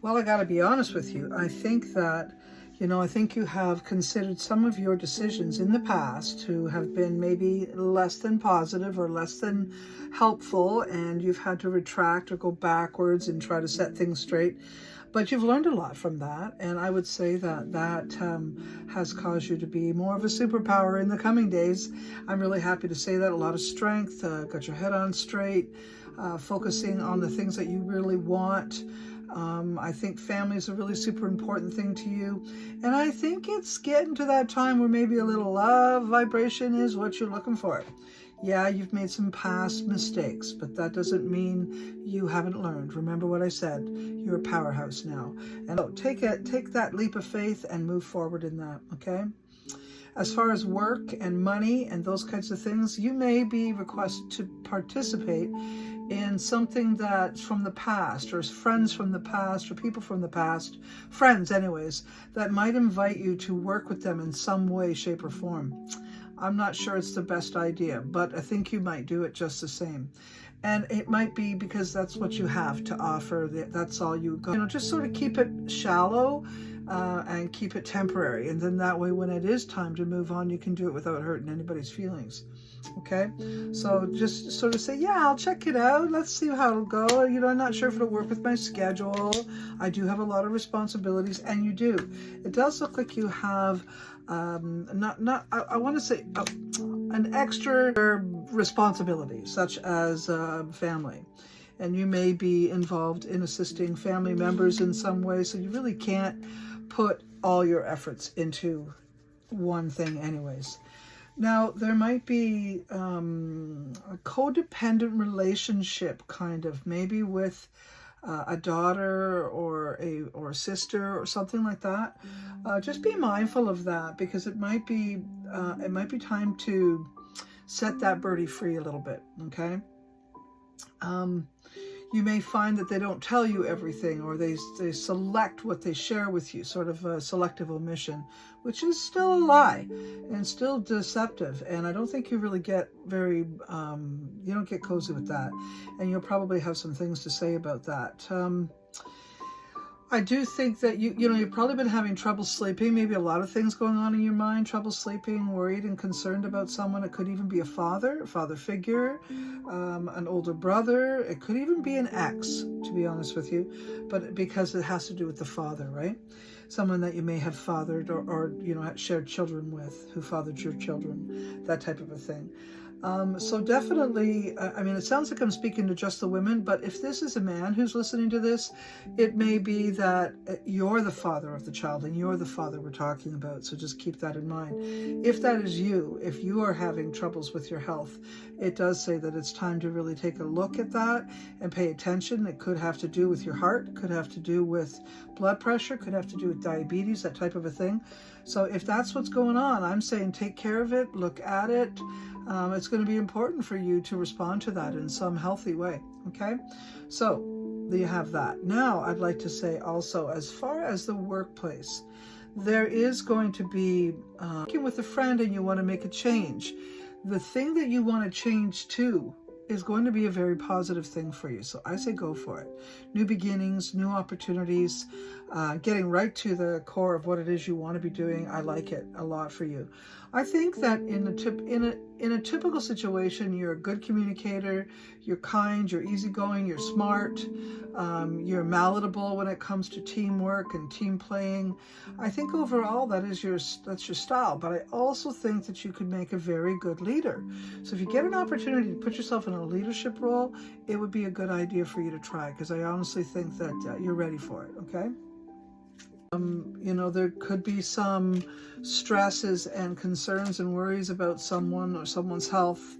Well, I got to be honest with you. I think that, I think you have considered some of your decisions in the past to have been maybe less than positive or less than helpful, and you've had to retract or go backwards and try to set things straight. But you've learned a lot from that, and I would say that has caused you to be more of a superpower in the coming days. I'm really happy to say that. A lot of strength, got your head on straight, focusing on the things that you really want. I think family is a really super important thing to you. And I think it's getting to that time where maybe a little love vibration is what you're looking for. Yeah, you've made some past mistakes, but that doesn't mean you haven't learned. Remember what I said, you're a powerhouse now. And so take that leap of faith and move forward in that, okay? As far as work and money and those kinds of things, you may be requested to participate in something that's from the past, or friends from the past, or people from the past, friends anyways, that might invite you to work with them in some way, shape, or form. I'm not sure it's the best idea, but I think you might do it just the same. And it might be because that's what you have to offer. That's all you got. Just sort of keep it shallow and keep it temporary. And then that way, when it is time to move on, you can do it without hurting anybody's feelings. Okay, so just sort of say, yeah, I'll check it out. Let's see how it'll go. I'm not sure if it'll work with my schedule. I do have a lot of responsibilities, and you do. It does look like you have I want to say an extra responsibility, such as family. And you may be involved in assisting family members in some way, so you really can't put all your efforts into one thing anyways. Now, there might be a codependent relationship, kind of, maybe with a daughter or a sister or something like that. Just be mindful of that, because it might be time to set that birdie free a little bit, okay? You may find that they don't tell you everything, or they select what they share with you, sort of a selective omission, which is still a lie and still deceptive. And I don't think you really get you don't get cozy with that. And you'll probably have some things to say about that. I do think that you've probably been having trouble sleeping, maybe a lot of things going on in your mind, trouble sleeping, worried and concerned about someone. It could even be a father figure, an older brother. It could even be an ex, to be honest with you, but because it has to do with the father, right? Someone that you may have fathered or shared children with, who fathered your children, that type of a thing. So definitely, it sounds like I'm speaking to just the women, but if this is a man who's listening to this, it may be that you're the father of the child, and you're the father we're talking about. So just keep that in mind. If that is you, if you are having troubles with your health, it does say that it's time to really take a look at that and pay attention. It could have to do with your heart, could have to do with blood pressure, could have to do with diabetes, that type of a thing. So if that's what's going on, I'm saying take care of it, look at it. It's going to be important for you to respond to that in some healthy way, okay? So you have that. Now, I'd like to say also, as far as the workplace, there is going to be working with a friend and you want to make a change. The thing that you want to change to is going to be a very positive thing for you. So I say go for it. New beginnings, new opportunities, getting right to the core of what it is you want to be doing. I like it a lot for you. I think that in a typical situation, you're a good communicator, you're kind, you're easygoing, you're smart, you're malleable when it comes to teamwork and team playing. I think overall that's your style, but I also think that you could make a very good leader. So if you get an opportunity to put yourself in a leadership role, it would be a good idea for you to try, because I honestly think that you're ready for it, okay? There could be some stresses and concerns and worries about someone or someone's health,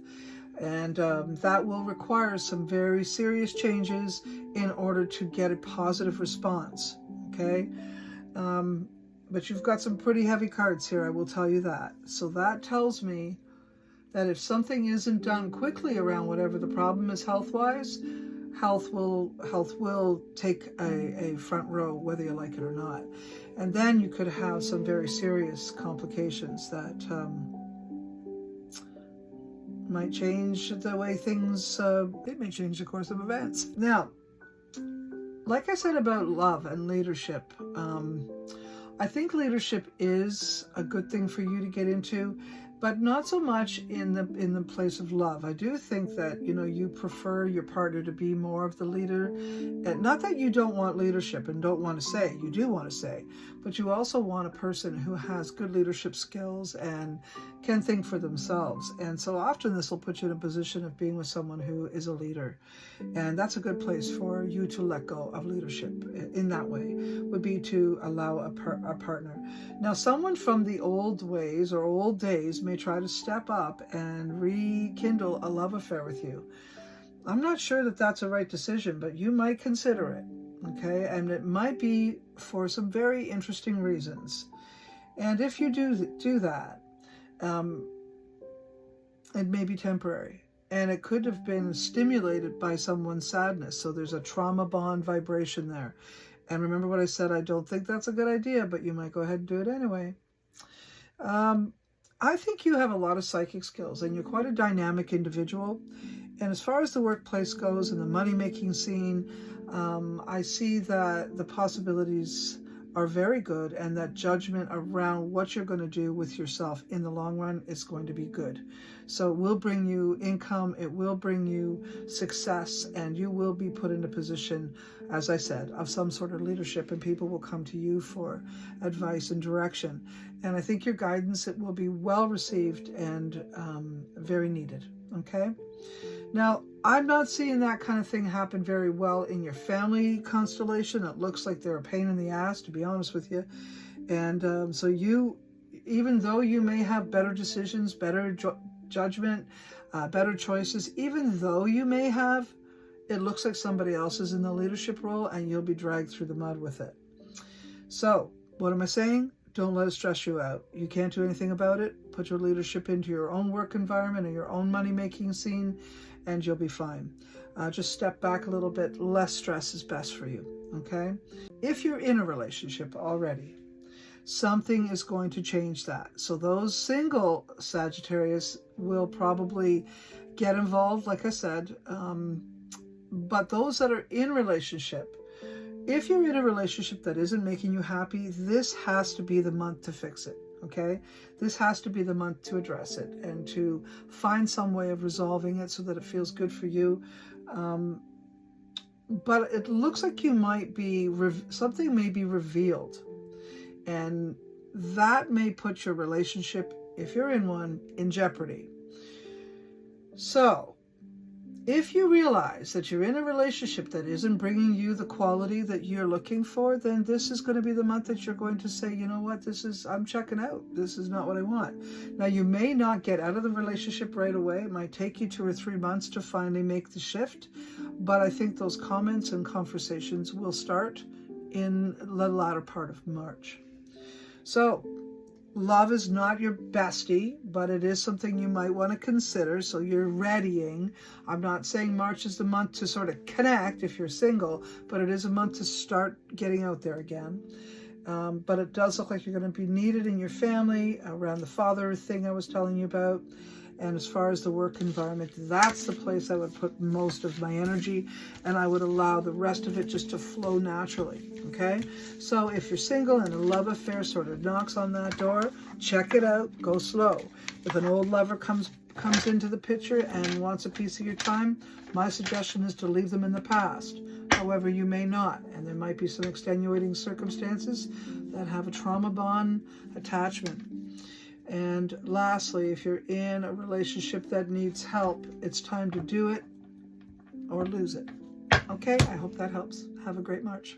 and that will require some very serious changes in order to get a positive response, okay? But you've got some pretty heavy cards here, I will tell you that. So that tells me that if something isn't done quickly around whatever the problem is health-wise, health will take a front row, whether you like it or not. And then you could have some very serious complications that might change the way things, it may change the course of events. Now, like I said about love and leadership, I think leadership is a good thing for you to get into, but not so much in the place of love. I do think that, you know, you prefer your partner to be more of the leader. And not that you don't want leadership and don't want to say, you do want to say, but you also want a person who has good leadership skills and can think for themselves. And so often this will put you in a position of being with someone who is a leader. And that's a good place for you to let go of leadership in that way, would be to allow a partner. Now, someone from the old ways or old days may try to step up and rekindle a love affair with you. I'm not sure that that's a right decision, but you might consider it, okay? And it might be for some very interesting reasons. And if you do that, it may be temporary. And it could have been stimulated by someone's sadness. So there's a trauma bond vibration there. And remember what I said, I don't think that's a good idea, but you might go ahead and do it anyway. I think you have a lot of psychic skills and you're quite a dynamic individual. And as far as the workplace goes and the money-making scene, I see that the possibilities are very good, and that judgment around what you're going to do with yourself in the long run is going to be good. So it will bring you income, it will bring you success, and you will be put in a position, as I said, of some sort of leadership, and people will come to you for advice and direction. And I think your guidance, it will be well received and very needed, okay? Now, I'm not seeing that kind of thing happen very well in your family constellation. It looks like they're a pain in the ass, to be honest with you. And so you, even though you may have better decisions, better judgment, better choices, even though you may have, it looks like somebody else is in the leadership role and you'll be dragged through the mud with it. So, what am I saying? Don't let it stress you out. You can't do anything about it. Put your leadership into your own work environment and your own money-making scene, and you'll be fine. Just step back a little bit. Less stress is best for you, okay? If you're in a relationship already, something is going to change that. So those single Sagittarius will probably get involved, like I said. But those that are in relationship, if you're in a relationship that isn't making you happy, this has to be the month to fix it, okay? This has to be the month to address it and to find some way of resolving it so that it feels good for you. But it looks like you might be, something may be revealed. And that may put your relationship, if you're in one, in jeopardy. So, if you realize that you're in a relationship that isn't bringing you the quality that you're looking for, then this is going to be the month that you're going to say, you know what, I'm checking out. This is not what I want. Now, you may not get out of the relationship right away. It might take you 2 or 3 months to finally make the shift. But I think those comments and conversations will start in the latter part of March. So, love is not your bestie, but it is something you might want to consider, so you're readying. I'm not saying March is the month to sort of connect if you're single, but it is a month to start getting out there again. But it does look like you're going to be needed in your family, around the father thing I was telling you about. And as far as the work environment, that's the place I would put most of my energy, and I would allow the rest of it just to flow naturally, okay? So if you're single and a love affair sort of knocks on that door, check it out, go slow. If an old lover comes into the picture and wants a piece of your time, my suggestion is to leave them in the past. However, you may not, and there might be some extenuating circumstances that have a trauma bond attachment. And lastly, if you're in a relationship that needs help, it's time to do it or lose it. Okay, I hope that helps. Have a great March.